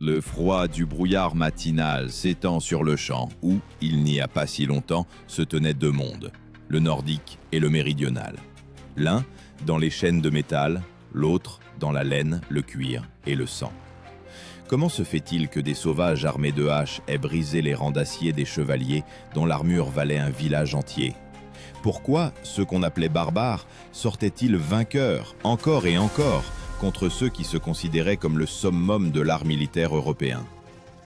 Le froid du brouillard matinal s'étend sur le champ où, il n'y a pas si longtemps, se tenaient deux mondes, le nordique et le méridional. L'un dans les chaînes de métal, l'autre dans la laine, le cuir et le sang. Comment se fait-il que des sauvages armés de haches aient brisé les rangs d'acier des chevaliers dont l'armure valait un village entier? Pourquoi ceux qu'on appelait barbares sortaient-ils vainqueurs, encore et encore, contre ceux qui se considéraient comme le summum de l'art militaire européen?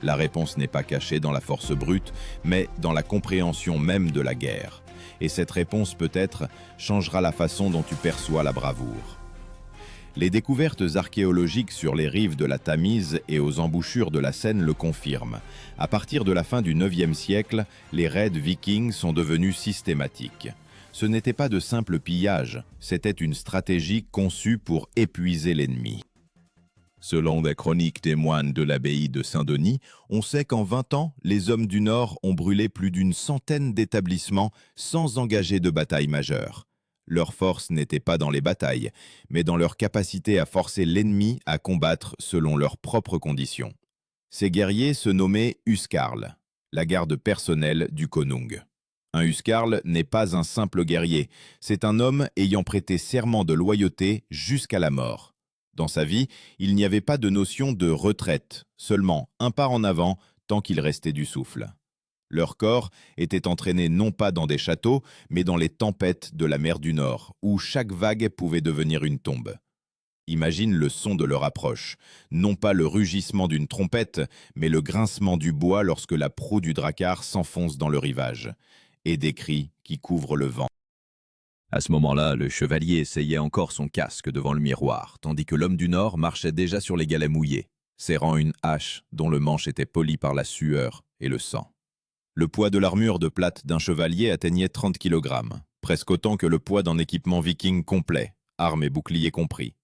La réponse n'est pas cachée dans la force brute, mais dans la compréhension même de la guerre. Et cette réponse, peut-être, changera la façon dont tu perçois la bravoure. Les découvertes archéologiques sur les rives de la Tamise et aux embouchures de la Seine le confirment. À partir de la fin du IXe siècle, les raids vikings sont devenus systématiques. Ce n'était pas de simples pillages, c'était une stratégie conçue pour épuiser l'ennemi. Selon les chroniques des moines de l'abbaye de Saint-Denis, on sait qu'en 20 ans, les hommes du Nord ont brûlé plus d'une centaine d'établissements sans engager de bataille majeure. Leur force n'était pas dans les batailles, mais dans leur capacité à forcer l'ennemi à combattre selon leurs propres conditions. Ces guerriers se nommaient Huskarl, la garde personnelle du konung. Un Huskarl n'est pas un simple guerrier, c'est un homme ayant prêté serment de loyauté jusqu'à la mort. Dans sa vie, il n'y avait pas de notion de retraite, seulement un pas en avant tant qu'il restait du souffle. Leur corps était entraîné non pas dans des châteaux, mais dans les tempêtes de la mer du Nord, où chaque vague pouvait devenir une tombe. Imagine le son de leur approche, non pas le rugissement d'une trompette, mais le grincement du bois lorsque la proue du drakkar s'enfonce dans le rivage, et des cris qui couvrent le vent. À ce moment-là, le chevalier essayait encore son casque devant le miroir, tandis que l'homme du Nord marchait déjà sur les galets mouillés, serrant une hache dont le manche était poli par la sueur et le sang. Le poids de l'armure de plate d'un chevalier atteignait 30 kg, presque autant que le poids d'un équipement viking complet, armes et boucliers compris.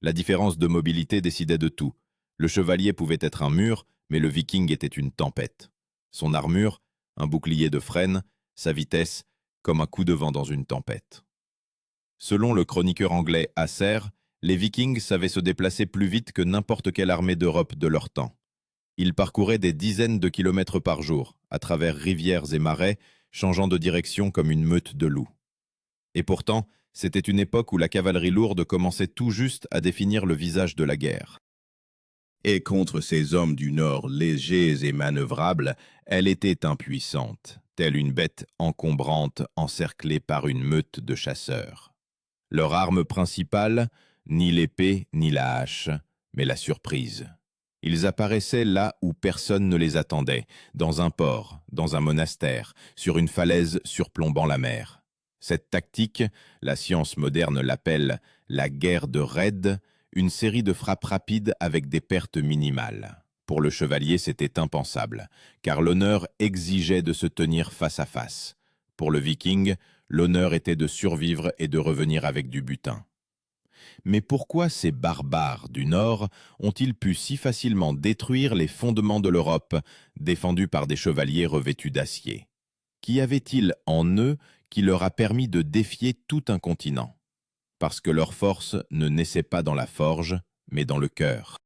La différence de mobilité décidait de tout. Le chevalier pouvait être un mur, mais le viking était une tempête. Son armure, un bouclier de frêne, sa vitesse, comme un coup de vent dans une tempête. Selon le chroniqueur anglais Asser, les Vikings savaient se déplacer plus vite que n'importe quelle armée d'Europe de leur temps. Ils parcouraient des dizaines de kilomètres par jour, à travers rivières et marais, changeant de direction comme une meute de loups. Et pourtant, c'était une époque où la cavalerie lourde commençait tout juste à définir le visage de la guerre. Et contre ces hommes du Nord légers et manœuvrables, elle était impuissante, telle une bête encombrante encerclée par une meute de chasseurs. Leur arme principale, ni l'épée ni la hache, mais la surprise. Ils apparaissaient là où personne ne les attendait, dans un port, dans un monastère, sur une falaise surplombant la mer. Cette tactique, la science moderne l'appelle la guerre de raid, une série de frappes rapides avec des pertes minimales. Pour le chevalier, c'était impensable, car l'honneur exigeait de se tenir face à face. Pour le viking, l'honneur était de survivre et de revenir avec du butin. Mais pourquoi ces barbares du Nord ont-ils pu si facilement détruire les fondements de l'Europe, défendus par des chevaliers revêtus d'acier? Qu'y avait-il en eux qui leur a permis de défier tout un continent? Parce que leur force ne naissait pas dans la forge, mais dans le cœur.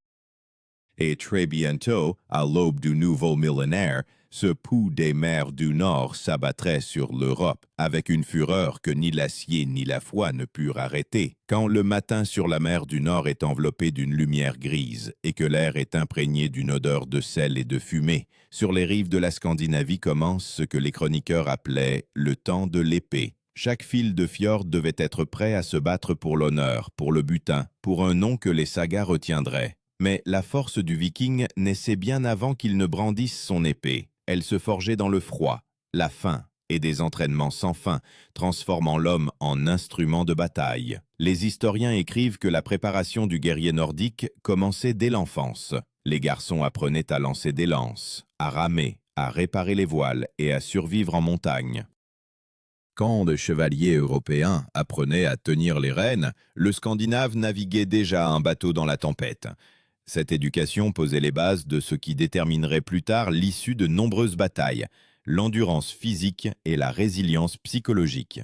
Et très bientôt, à l'aube du nouveau millénaire, ce pouls des mers du Nord s'abattrait sur l'Europe avec une fureur que ni l'acier ni la foi ne purent arrêter. Quand le matin sur la mer du Nord est enveloppé d'une lumière grise et que l'air est imprégné d'une odeur de sel et de fumée, sur les rives de la Scandinavie commence ce que les chroniqueurs appelaient le temps de l'épée. Chaque fil de fjord devait être prêt à se battre pour l'honneur, pour le butin, pour un nom que les sagas retiendraient. Mais la force du viking naissait bien avant qu'il ne brandisse son épée. Elle se forgeait dans le froid, la faim et des entraînements sans fin, transformant l'homme en instrument de bataille. Les historiens écrivent que la préparation du guerrier nordique commençait dès l'enfance. Les garçons apprenaient à lancer des lances, à ramer, à réparer les voiles et à survivre en montagne. Quand le chevalier européen apprenait à tenir les rênes, le Scandinave naviguait déjà un bateau dans la tempête. Cette éducation posait les bases de ce qui déterminerait plus tard l'issue de nombreuses batailles, l'endurance physique et la résilience psychologique.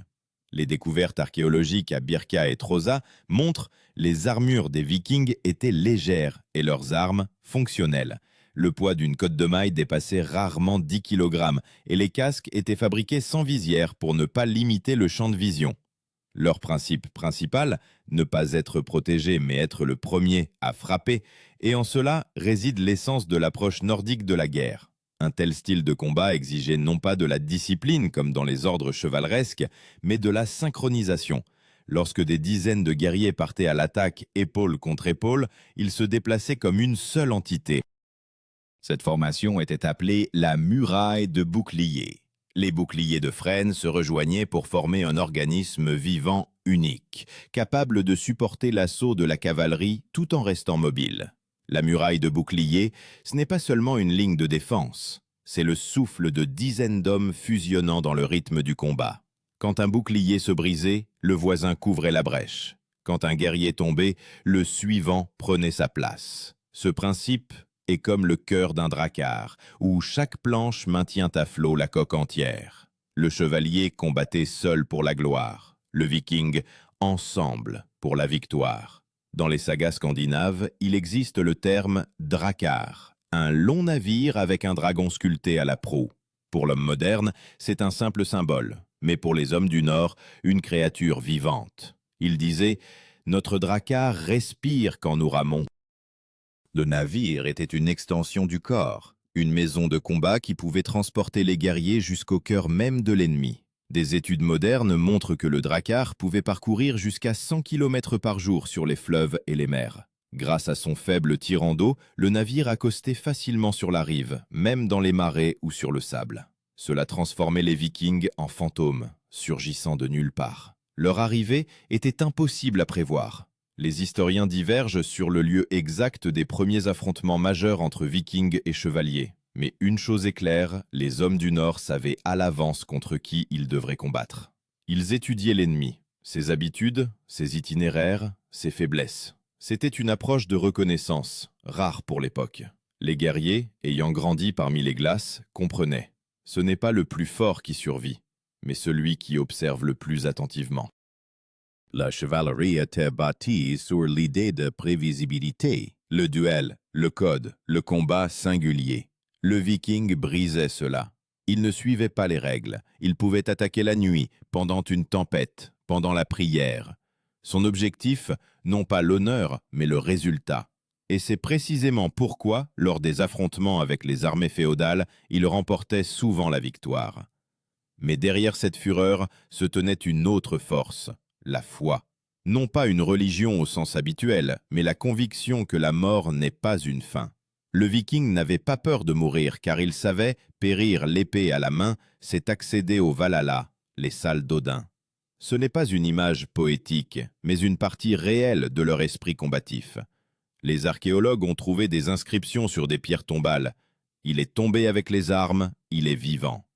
Les découvertes archéologiques à Birka et Trosa montrent les armures des Vikings étaient légères et leurs armes fonctionnelles. Le poids d'une côte de maille dépassait rarement 10 kg et les casques étaient fabriqués sans visière pour ne pas limiter le champ de vision. Leur principe principal, ne pas être protégé mais être le premier à frapper, et en cela réside l'essence de l'approche nordique de la guerre. Un tel style de combat exigeait non pas de la discipline comme dans les ordres chevaleresques, mais de la synchronisation. Lorsque des dizaines de guerriers partaient à l'attaque épaule contre épaule, ils se déplaçaient comme une seule entité. Cette formation était appelée la muraille de boucliers. Les boucliers de frêne se rejoignaient pour former un organisme vivant unique, capable de supporter l'assaut de la cavalerie tout en restant mobile. La muraille de boucliers, ce n'est pas seulement une ligne de défense, c'est le souffle de dizaines d'hommes fusionnant dans le rythme du combat. Quand un bouclier se brisait, le voisin couvrait la brèche. Quand un guerrier tombait, le suivant prenait sa place. Ce principe est comme le cœur d'un dracard, où chaque planche maintient à flot la coque entière. Le chevalier combattait seul pour la gloire, le viking ensemble pour la victoire. Dans les sagas scandinaves, il existe le terme drakkar, un long navire avec un dragon sculpté à la proue. Pour l'homme moderne, c'est un simple symbole, mais pour les hommes du Nord, une créature vivante. Il disait « Notre drakkar respire quand nous ramons ». Le navire était une extension du corps, une maison de combat qui pouvait transporter les guerriers jusqu'au cœur même de l'ennemi. Des études modernes montrent que le drakkar pouvait parcourir jusqu'à 100 km par jour sur les fleuves et les mers. Grâce à son faible tirant d'eau, le navire accostait facilement sur la rive, même dans les marais ou sur le sable. Cela transformait les Vikings en fantômes, surgissant de nulle part. Leur arrivée était impossible à prévoir. Les historiens divergent sur le lieu exact des premiers affrontements majeurs entre Vikings et chevaliers. Mais une chose est claire, les hommes du Nord savaient à l'avance contre qui ils devraient combattre. Ils étudiaient l'ennemi, ses habitudes, ses itinéraires, ses faiblesses. C'était une approche de reconnaissance, rare pour l'époque. Les guerriers, ayant grandi parmi les glaces, comprenaient. Ce n'est pas le plus fort qui survit, mais celui qui observe le plus attentivement. La chevalerie était bâtie sur l'idée de prévisibilité, le duel, le code, le combat singulier. Le viking brisait cela. Il ne suivait pas les règles. Il pouvait attaquer la nuit, pendant une tempête, pendant la prière. Son objectif, non pas l'honneur, mais le résultat. Et c'est précisément pourquoi, lors des affrontements avec les armées féodales, il remportait souvent la victoire. Mais derrière cette fureur se tenait une autre force, la foi. Non pas une religion au sens habituel, mais la conviction que la mort n'est pas une fin. Le viking n'avait pas peur de mourir car il savait périr l'épée à la main, c'est accéder au Valhalla, les salles d'Odin. Ce n'est pas une image poétique, mais une partie réelle de leur esprit combatif. Les archéologues ont trouvé des inscriptions sur des pierres tombales. Il est tombé avec les armes, il est vivant.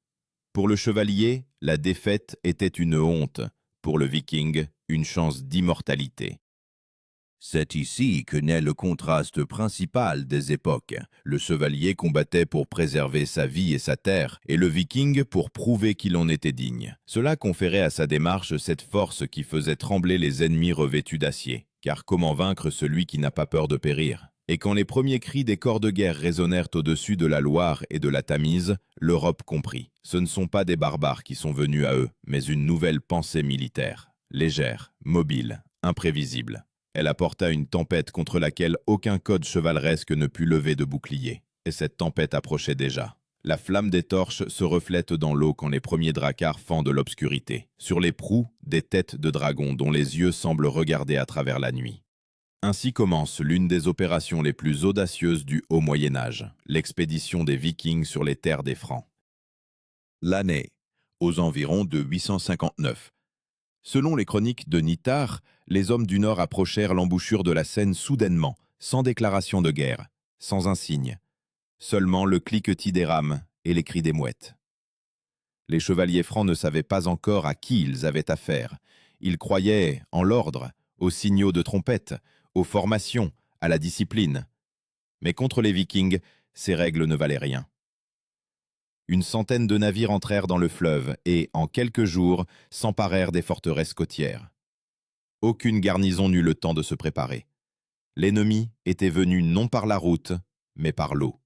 Pour le chevalier, la défaite était une honte. Pour le viking, une chance d'immortalité. C'est ici que naît le contraste principal des époques. Le chevalier combattait pour préserver sa vie et sa terre, et le viking pour prouver qu'il en était digne. Cela conférait à sa démarche cette force qui faisait trembler les ennemis revêtus d'acier. Car comment vaincre celui qui n'a pas peur de périr? Et quand les premiers cris des corps de guerre résonnèrent au-dessus de la Loire et de la Tamise, l'Europe comprit. Ce ne sont pas des barbares qui sont venus à eux, mais une nouvelle pensée militaire. Légère, mobile, imprévisible. Elle apporta une tempête contre laquelle aucun code chevaleresque ne put lever de bouclier. Et cette tempête approchait déjà. La flamme des torches se reflète dans l'eau quand les premiers dracars fendent l'obscurité. Sur les proues, des têtes de dragons dont les yeux semblent regarder à travers la nuit. Ainsi commence l'une des opérations les plus audacieuses du Haut Moyen-Âge, l'expédition des Vikings sur les terres des Francs. L'année, aux environs de 859. Selon les chroniques de Nithard, les hommes du Nord approchèrent l'embouchure de la Seine soudainement, sans déclaration de guerre, sans un signe. Seulement le cliquetis des rames et les cris des mouettes. Les chevaliers francs ne savaient pas encore à qui ils avaient affaire. Ils croyaient en l'ordre, aux signaux de trompette, aux formations, à la discipline. Mais contre les Vikings, ces règles ne valaient rien. Une centaine de navires entrèrent dans le fleuve et, en quelques jours, s'emparèrent des forteresses côtières. Aucune garnison n'eut le temps de se préparer. L'ennemi était venu non par la route, mais par l'eau.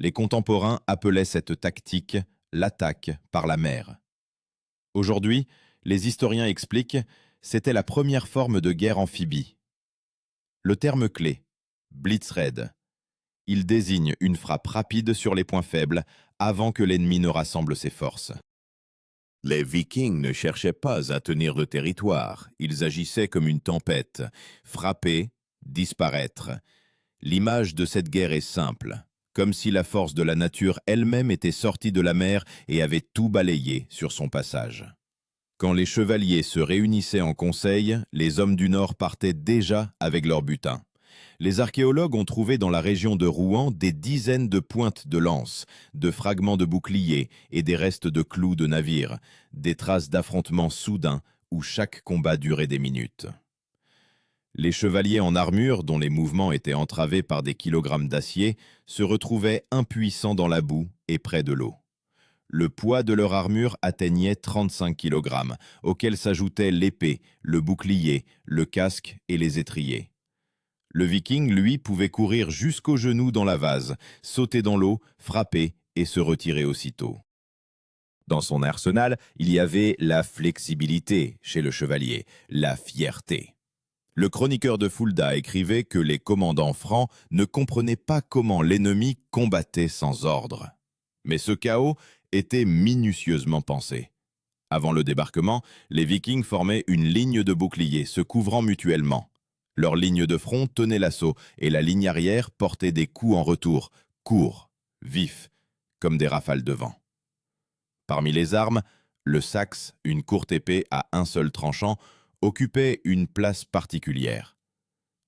Les contemporains appelaient cette tactique l'attaque par la mer. Aujourd'hui, les historiens expliquent, c'était la première forme de guerre amphibie. Le terme clé, Blitzraid, il désigne une frappe rapide sur les points faibles avant que l'ennemi ne rassemble ses forces. Les Vikings ne cherchaient pas à tenir le territoire, ils agissaient comme une tempête, frapper, disparaître. L'image de cette guerre est simple, comme si la force de la nature elle-même était sortie de la mer et avait tout balayé sur son passage. Quand les chevaliers se réunissaient en conseil, les hommes du Nord partaient déjà avec leur butin. Les archéologues ont trouvé dans la région de Rouen des dizaines de pointes de lances, de fragments de boucliers et des restes de clous de navires, des traces d'affrontements soudains où chaque combat durait des minutes. Les chevaliers en armure, dont les mouvements étaient entravés par des kilogrammes d'acier, se retrouvaient impuissants dans la boue et près de l'eau. Le poids de leur armure atteignait 35 kilogrammes, auxquels s'ajoutaient l'épée, le bouclier, le casque et les étriers. Le Viking, lui, pouvait courir jusqu'aux genoux dans la vase, sauter dans l'eau, frapper et se retirer aussitôt. Dans son arsenal, il y avait la flexibilité chez le chevalier, la fierté. Le chroniqueur de Fulda écrivait que les commandants francs ne comprenaient pas comment l'ennemi combattait sans ordre. Mais ce chaos était minutieusement pensé. Avant le débarquement, les Vikings formaient une ligne de boucliers se couvrant mutuellement. Leur ligne de front tenait l'assaut et la ligne arrière portait des coups en retour, courts, vifs, comme des rafales de vent. Parmi les armes, le saxe, une courte épée à un seul tranchant, occupait une place particulière.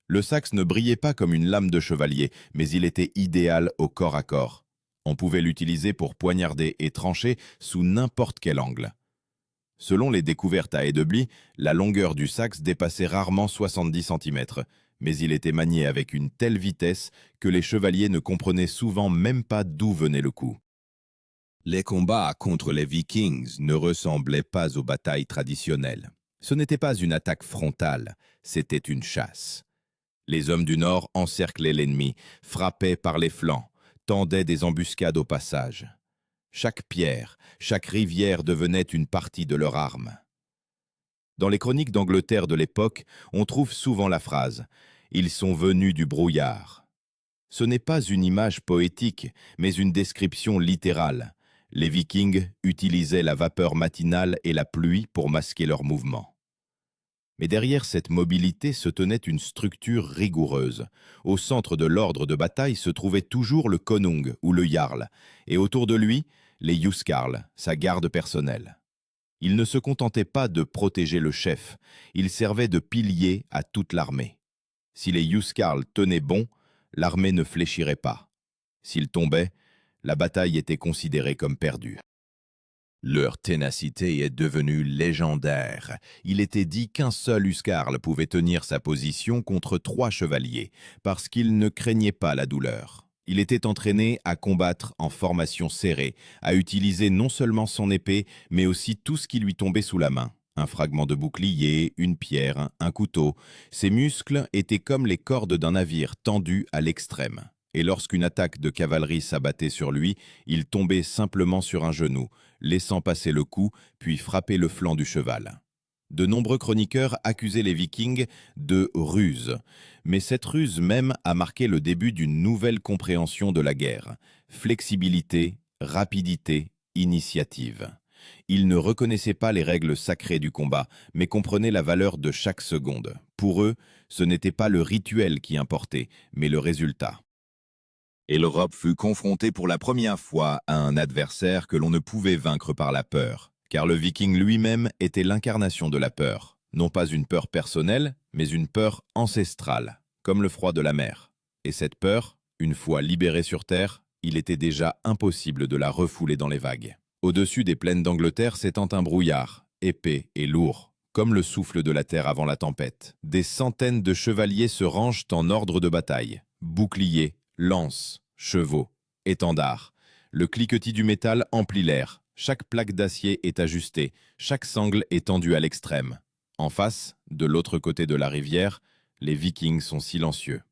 Le saxe ne brillait pas comme une lame de chevalier, mais il était idéal au corps à corps. On pouvait l'utiliser pour poignarder et trancher sous n'importe quel angle. Selon les découvertes à Edeby, la longueur du saxe dépassait rarement 70 cm, mais il était manié avec une telle vitesse que les chevaliers ne comprenaient souvent même pas d'où venait le coup. Les combats contre les Vikings ne ressemblaient pas aux batailles traditionnelles. Ce n'était pas une attaque frontale, c'était une chasse. Les hommes du Nord encerclaient l'ennemi, frappaient par les flancs, tendaient des embuscades au passage. Chaque pierre, chaque rivière devenait une partie de leur arme. Dans les chroniques d'Angleterre de l'époque, on trouve souvent la phrase « Ils sont venus du brouillard ». Ce n'est pas une image poétique, mais une description littérale. Les Vikings utilisaient la vapeur matinale et la pluie pour masquer leurs mouvements. Mais derrière cette mobilité se tenait une structure rigoureuse. Au centre de l'ordre de bataille se trouvait toujours le konung ou le jarl, et autour de lui, les huskarls, sa garde personnelle. Ils ne se contentaient pas de protéger le chef, ils servaient de pilier à toute l'armée. Si les huskarls tenaient bon, l'armée ne fléchirait pas. S'ils tombaient, la bataille était considérée comme perdue. Leur ténacité est devenue légendaire. Il était dit qu'un seul huskarl pouvait tenir sa position contre 3 chevaliers, parce qu'il ne craignait pas la douleur. Il était entraîné à combattre en formation serrée, à utiliser non seulement son épée, mais aussi tout ce qui lui tombait sous la main. Un fragment de bouclier, une pierre, un couteau. Ses muscles étaient comme les cordes d'un navire tendus à l'extrême. Et lorsqu'une attaque de cavalerie s'abattait sur lui, il tombait simplement sur un genou, laissant passer le coup, puis frapper le flanc du cheval. De nombreux chroniqueurs accusaient les Vikings de ruse, mais cette ruse même a marqué le début d'une nouvelle compréhension de la guerre. Flexibilité, rapidité, initiative. Ils ne reconnaissaient pas les règles sacrées du combat, mais comprenaient la valeur de chaque seconde. Pour eux, ce n'était pas le rituel qui importait, mais le résultat. Et l'Europe fut confrontée pour la première fois à un adversaire que l'on ne pouvait vaincre par la peur, car le Viking lui-même était l'incarnation de la peur. Non pas une peur personnelle, mais une peur ancestrale, comme le froid de la mer. Et cette peur, une fois libérée sur terre, il était déjà impossible de la refouler dans les vagues. Au-dessus des plaines d'Angleterre s'étend un brouillard, épais et lourd, comme le souffle de la terre avant la tempête. Des centaines de chevaliers se rangent en ordre de bataille, boucliers, lances, chevaux, étendards. Le cliquetis du métal emplit l'air. Chaque plaque d'acier est ajustée, chaque sangle est tendue à l'extrême. En face, de l'autre côté de la rivière, les Vikings sont silencieux.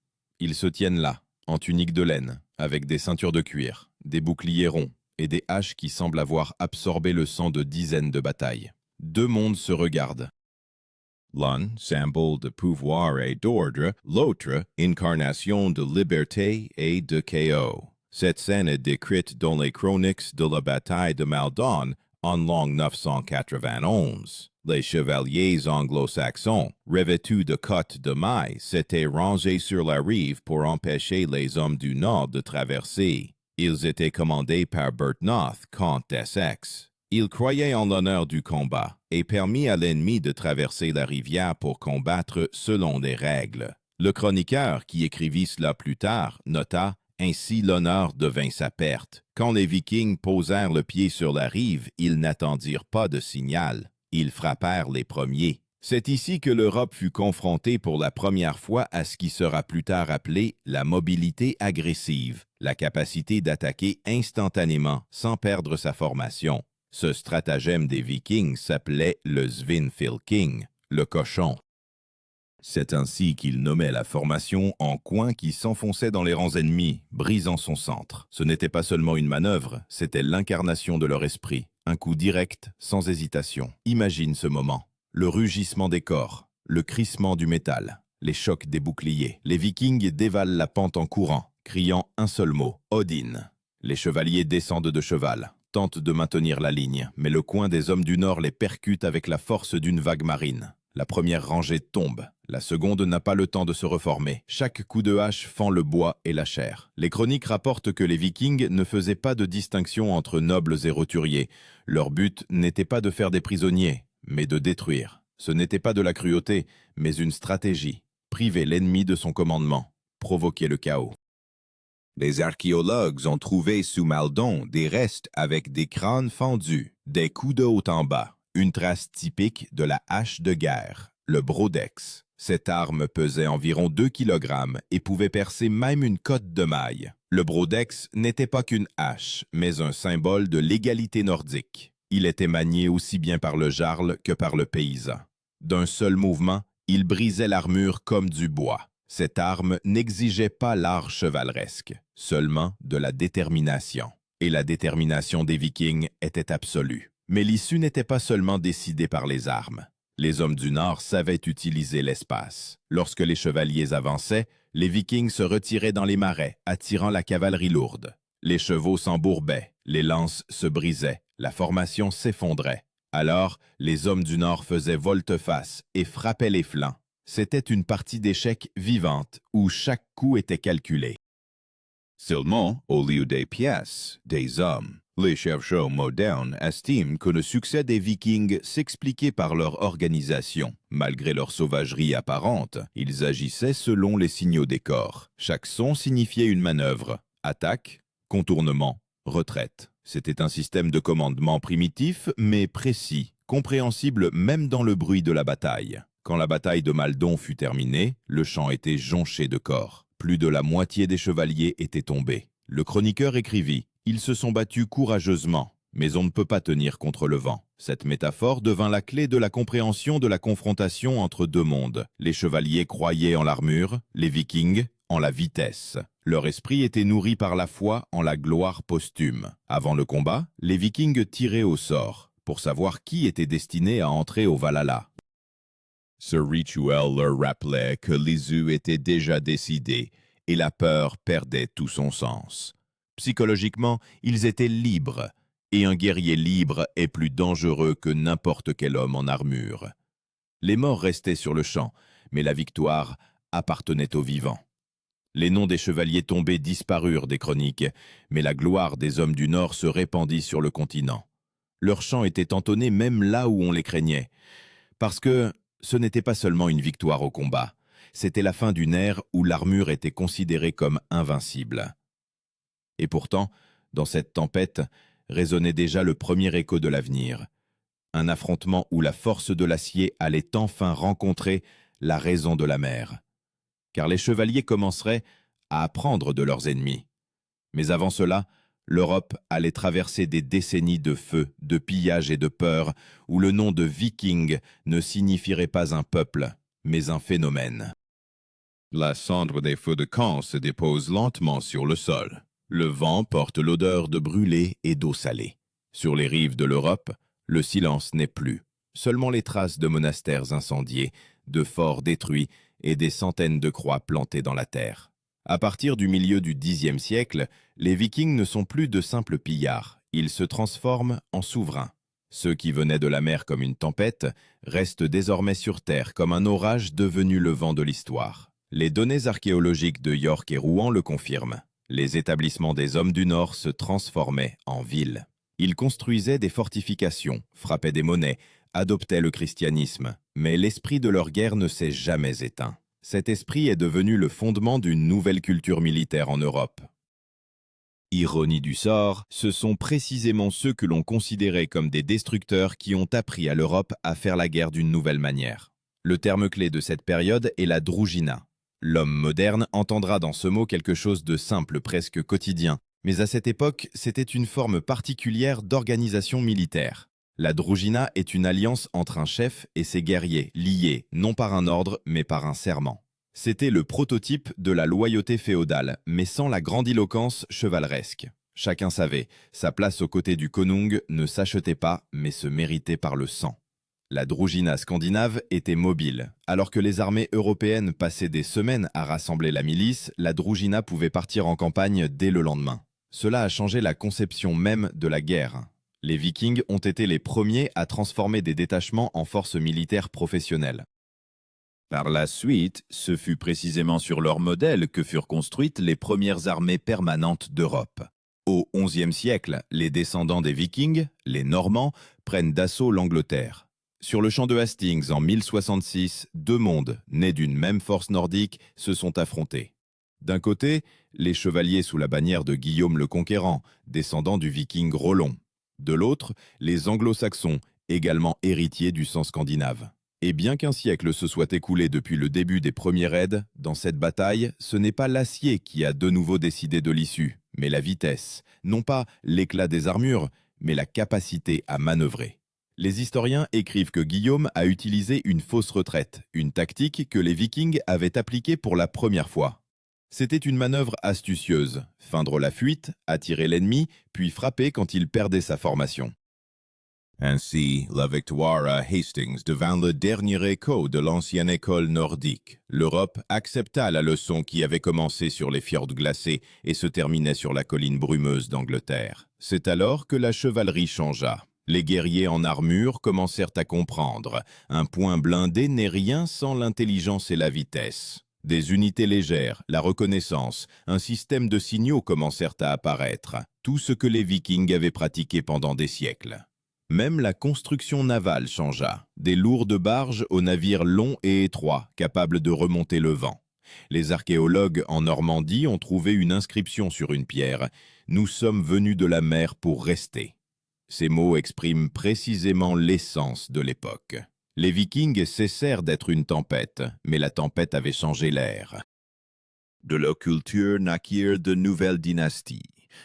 Ils se tiennent là, en tunique de laine, avec des ceintures de cuir, des boucliers ronds et des haches qui semblent avoir absorbé le sang de dizaines de batailles. Deux mondes se regardent. L'un, symbole de pouvoir et d'ordre, l'autre, incarnation de liberté et de chaos. Cette scène est décrite dans les chroniques de la bataille de Maldon en l'an 991. Les chevaliers anglo-saxons, revêtus de cottes de mailles, s'étaient rangés sur la rive pour empêcher les hommes du Nord de traverser. Ils étaient commandés par Byrhtnoth, comte d'Essex. Il croyait en l'honneur du combat et permit à l'ennemi de traverser la rivière pour combattre selon les règles. Le chroniqueur, qui écrivit cela plus tard, nota « Ainsi l'honneur devint sa perte. Quand les Vikings posèrent le pied sur la rive, ils n'attendirent pas de signal. Ils frappèrent les premiers. » C'est ici que l'Europe fut confrontée pour la première fois à ce qui sera plus tard appelé la mobilité agressive, la capacité d'attaquer instantanément sans perdre sa formation. Ce stratagème des Vikings s'appelait le Svinfylking, le cochon. C'est ainsi qu'ils nommaient la formation en coin qui s'enfonçait dans les rangs ennemis, brisant son centre. Ce n'était pas seulement une manœuvre, c'était l'incarnation de leur esprit. Un coup direct, sans hésitation. Imagine ce moment. Le rugissement des corps, le crissement du métal, les chocs des boucliers. Les Vikings dévalent la pente en courant, criant un seul mot, Odin. Les chevaliers descendent de cheval, tentent de maintenir la ligne, mais le coin des hommes du Nord les percute avec la force d'une vague marine. La première rangée tombe, la seconde n'a pas le temps de se reformer. Chaque coup de hache fend le bois et la chair. Les chroniques rapportent que les Vikings ne faisaient pas de distinction entre nobles et roturiers. Leur but n'était pas de faire des prisonniers, mais de détruire. Ce n'était pas de la cruauté, mais une stratégie. Priver l'ennemi de son commandement, provoquer le chaos. Les archéologues ont trouvé sous Maldon des restes avec des crânes fendus, des coups de haut en bas, une trace typique de la hache de guerre, le brodex. Cette arme pesait environ 2 kg et pouvait percer même une cotte de maille. Le brodex n'était pas qu'une hache, mais un symbole de l'égalité nordique. Il était manié aussi bien par le jarl que par le paysan. D'un seul mouvement, il brisait l'armure comme du bois. Cette arme n'exigeait pas l'art chevaleresque, seulement de la détermination. Et la détermination des Vikings était absolue. Mais l'issue n'était pas seulement décidée par les armes. Les hommes du Nord savaient utiliser l'espace. Lorsque les chevaliers avançaient, les Vikings se retiraient dans les marais, attirant la cavalerie lourde. Les chevaux s'embourbaient, les lances se brisaient, la formation s'effondrait. Alors, les hommes du Nord faisaient volte-face et frappaient les flancs. C'était une partie d'échecs vivante où chaque coup était calculé. Seulement, au lieu des pièces, des hommes. Les chercheurs modernes estiment que le succès des Vikings s'expliquait par leur organisation. Malgré leur sauvagerie apparente, ils agissaient selon les signaux des corps. Chaque son signifiait une manœuvre. Attaque, contournement, retraite. C'était un système de commandement primitif, mais précis, compréhensible même dans le bruit de la bataille. Quand la bataille de Maldon fut terminée, le champ était jonché de corps. Plus de la moitié des chevaliers étaient tombés. Le chroniqueur écrivit « Ils se sont battus courageusement, mais on ne peut pas tenir contre le vent ». Cette métaphore devint la clé de la compréhension de la confrontation entre deux mondes. Les chevaliers croyaient en l'armure, les Vikings en la vitesse. Leur esprit était nourri par la foi en la gloire posthume. Avant le combat, les Vikings tiraient au sort pour savoir qui était destiné à entrer au Valhalla. Ce rituel leur rappelait que l'issue était déjà décidée et la peur perdait tout son sens. Psychologiquement, ils étaient libres, et un guerrier libre est plus dangereux que n'importe quel homme en armure. Les morts restaient sur le champ, mais la victoire appartenait aux vivants. Les noms des chevaliers tombés disparurent des chroniques, mais la gloire des hommes du Nord se répandit sur le continent. Leurs chants étaient entonnés même là où on les craignait, parce que ce n'était pas seulement une victoire au combat, c'était la fin d'une ère où l'armure était considérée comme invincible. Et pourtant, dans cette tempête, résonnait déjà le premier écho de l'avenir. Un affrontement où la force de l'acier allait enfin rencontrer la raison de la mer. Car les chevaliers commenceraient à apprendre de leurs ennemis. Mais avant cela, l'Europe allait traverser des décennies de feu, de pillage et de peur, où le nom de Viking ne signifierait pas un peuple, mais un phénomène. La cendre des feux de camp se dépose lentement sur le sol. Le vent porte l'odeur de brûlé et d'eau salée. Sur les rives de l'Europe, le silence n'est plus. Seulement les traces de monastères incendiés, de forts détruits et des centaines de croix plantées dans la terre. À partir du milieu du Xe siècle, les Vikings ne sont plus de simples pillards, ils se transforment en souverains. Ceux qui venaient de la mer comme une tempête restent désormais sur terre comme un orage devenu le vent de l'histoire. Les données archéologiques de York et Rouen le confirment. Les établissements des hommes du Nord se transformaient en villes. Ils construisaient des fortifications, frappaient des monnaies, adoptaient le christianisme, mais l'esprit de leur guerre ne s'est jamais éteint. Cet esprit est devenu le fondement d'une nouvelle culture militaire en Europe. Ironie du sort, ce sont précisément ceux que l'on considérait comme des destructeurs qui ont appris à l'Europe à faire la guerre d'une nouvelle manière. Le terme clé de cette période est la drougina. L'homme moderne entendra dans ce mot quelque chose de simple, presque quotidien, mais à cette époque, c'était une forme particulière d'organisation militaire. La drougina est une alliance entre un chef et ses guerriers, liés non par un ordre, mais par un serment. C'était le prototype de la loyauté féodale, mais sans la grandiloquence chevaleresque. Chacun savait, sa place aux côtés du konung ne s'achetait pas, mais se méritait par le sang. La drougina scandinave était mobile. Alors que les armées européennes passaient des semaines à rassembler la milice, la drougina pouvait partir en campagne dès le lendemain. Cela a changé la conception même de la guerre. Les Vikings ont été les premiers à transformer des détachements en forces militaires professionnelles. Par la suite, ce fut précisément sur leur modèle que furent construites les premières armées permanentes d'Europe. Au XIe siècle, les descendants des Vikings, les Normands, prennent d'assaut l'Angleterre. Sur le champ de Hastings en 1066, deux mondes, nés d'une même force nordique, se sont affrontés. D'un côté, les chevaliers sous la bannière de Guillaume le Conquérant, descendants du Viking Rollon. De l'autre, les anglo-saxons, également héritiers du sang scandinave. Et bien qu'un siècle se soit écoulé depuis le début des premiers raids, dans cette bataille, ce n'est pas l'acier qui a de nouveau décidé de l'issue, mais la vitesse, non pas l'éclat des armures, mais la capacité à manœuvrer. Les historiens écrivent que Guillaume a utilisé une fausse retraite, une tactique que les Vikings avaient appliquée pour la première fois. C'était une manœuvre astucieuse, feindre la fuite, attirer l'ennemi, puis frapper quand il perdait sa formation. Ainsi, la victoire à Hastings devint le dernier écho de l'ancienne école nordique. L'Europe accepta la leçon qui avait commencé sur les fjords glacés et se terminait sur la colline brumeuse d'Angleterre. C'est alors que la chevalerie changea. Les guerriers en armure commencèrent à comprendre. Un point blindé n'est rien sans l'intelligence et la vitesse. Des unités légères, la reconnaissance, un système de signaux commencèrent à apparaître. Tout ce que les Vikings avaient pratiqué pendant des siècles. Même la construction navale changea. Des lourdes barges aux navires longs et étroits, capables de remonter le vent. Les archéologues en Normandie ont trouvé une inscription sur une pierre. « Nous sommes venus de la mer pour rester ». Ces mots expriment précisément l'essence de l'époque. Les Vikings cessèrent d'être une tempête, mais la tempête avait changé l'air. De leur culture naquirent de nouvelles dynasties.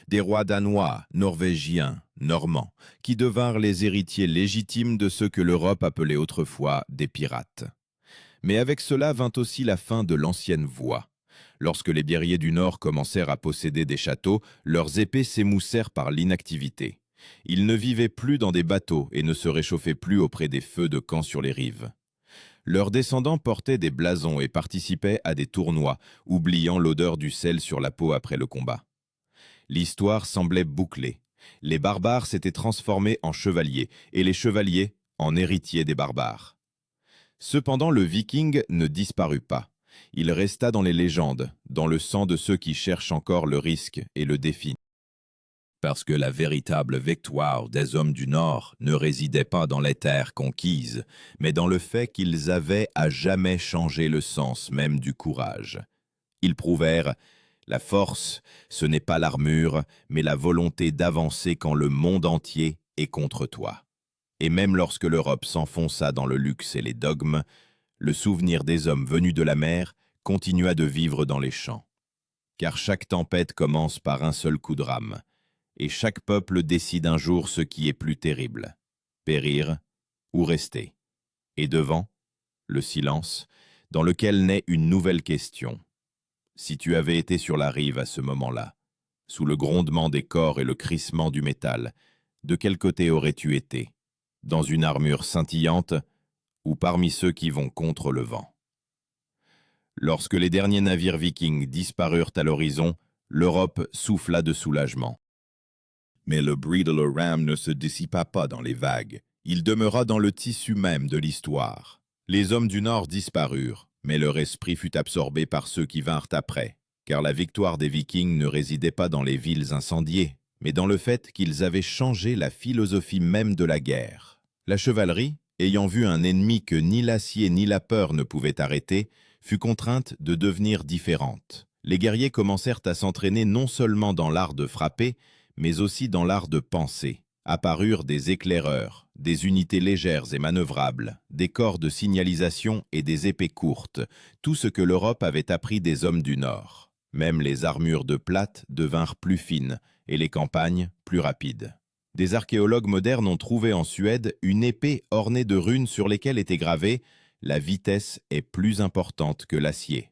Des rois danois, norvégiens, normands, qui devinrent les héritiers légitimes de ceux que l'Europe appelait autrefois des pirates. Mais avec cela vint aussi la fin de l'ancienne voie. Lorsque les guerriers du Nord commencèrent à posséder des châteaux, leurs épées s'émoussèrent par l'inactivité. Ils ne vivaient plus dans des bateaux et ne se réchauffaient plus auprès des feux de camp sur les rives. Leurs descendants portaient des blasons et participaient à des tournois, oubliant l'odeur du sel sur la peau après le combat. L'histoire semblait bouclée. Les barbares s'étaient transformés en chevaliers, et les chevaliers en héritiers des barbares. Cependant, le Viking ne disparut pas. Il resta dans les légendes, dans le sang de ceux qui cherchent encore le risque et le défi. Parce que la véritable victoire des hommes du Nord ne résidait pas dans les terres conquises, mais dans le fait qu'ils avaient à jamais changé le sens même du courage. Ils prouvèrent: la force, ce n'est pas l'armure, mais la volonté d'avancer quand le monde entier est contre toi. Et même lorsque l'Europe s'enfonça dans le luxe et les dogmes, le souvenir des hommes venus de la mer continua de vivre dans les champs. Car chaque tempête commence par un seul coup de rame, et chaque peuple décide un jour ce qui est plus terrible, périr ou rester. Et devant, le silence, dans lequel naît une nouvelle question. Si tu avais été sur la rive à ce moment-là, sous le grondement des corps et le crissement du métal, de quel côté aurais-tu été? Dans une armure scintillante ou parmi ceux qui vont contre le vent? Lorsque les derniers navires vikings disparurent à l'horizon, l'Europe souffla de soulagement. Mais le bruit de le ram ne se dissipa pas dans les vagues. Il demeura dans le tissu même de l'histoire. Les hommes du Nord disparurent, mais leur esprit fut absorbé par ceux qui vinrent après, car la victoire des Vikings ne résidait pas dans les villes incendiées, mais dans le fait qu'ils avaient changé la philosophie même de la guerre. La chevalerie, ayant vu un ennemi que ni l'acier ni la peur ne pouvaient arrêter, fut contrainte de devenir différente. Les guerriers commencèrent à s'entraîner non seulement dans l'art de frapper, mais aussi dans l'art de penser. Apparurent des éclaireurs, des unités légères et manœuvrables, des corps de signalisation et des épées courtes, tout ce que l'Europe avait appris des hommes du Nord. Même les armures de plate devinrent plus fines et les campagnes plus rapides. Des archéologues modernes ont trouvé en Suède une épée ornée de runes sur lesquelles était gravé « La vitesse est plus importante que l'acier ».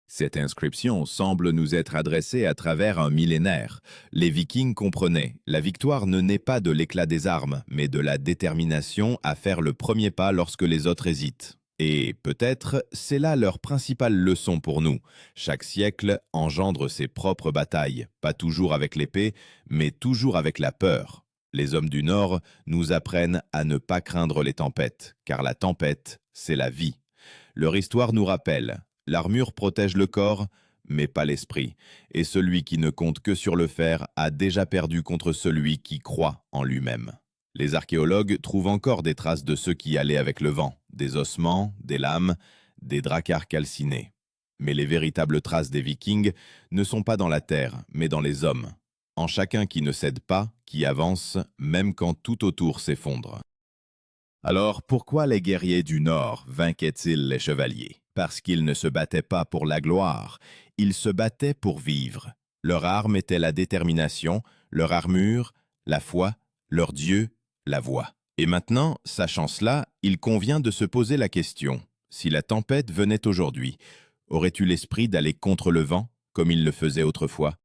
Cette inscription semble nous être adressée à travers un millénaire. Les Vikings comprenaient, la victoire ne naît pas de l'éclat des armes, mais de la détermination à faire le premier pas lorsque les autres hésitent. Et peut-être, c'est là leur principale leçon pour nous. Chaque siècle engendre ses propres batailles, pas toujours avec l'épée, mais toujours avec la peur. Les hommes du Nord nous apprennent à ne pas craindre les tempêtes, car la tempête, c'est la vie. Leur histoire nous rappelle, l'armure protège le corps, mais pas l'esprit, et celui qui ne compte que sur le fer a déjà perdu contre celui qui croit en lui-même. Les archéologues trouvent encore des traces de ceux qui allaient avec le vent, des ossements, des lames, des dracars calcinés. Mais les véritables traces des Vikings ne sont pas dans la terre, mais dans les hommes. En chacun qui ne cède pas, qui avance, même quand tout autour s'effondre. Alors pourquoi les guerriers du Nord vainquaient-ils les chevaliers? Parce qu'ils ne se battaient pas pour la gloire, ils se battaient pour vivre. Leur arme était la détermination, leur armure, la foi, leur Dieu, la voix. Et maintenant, sachant cela, il convient de se poser la question. Si la tempête venait aujourd'hui, aurais-tu l'esprit d'aller contre le vent, comme il le faisait autrefois?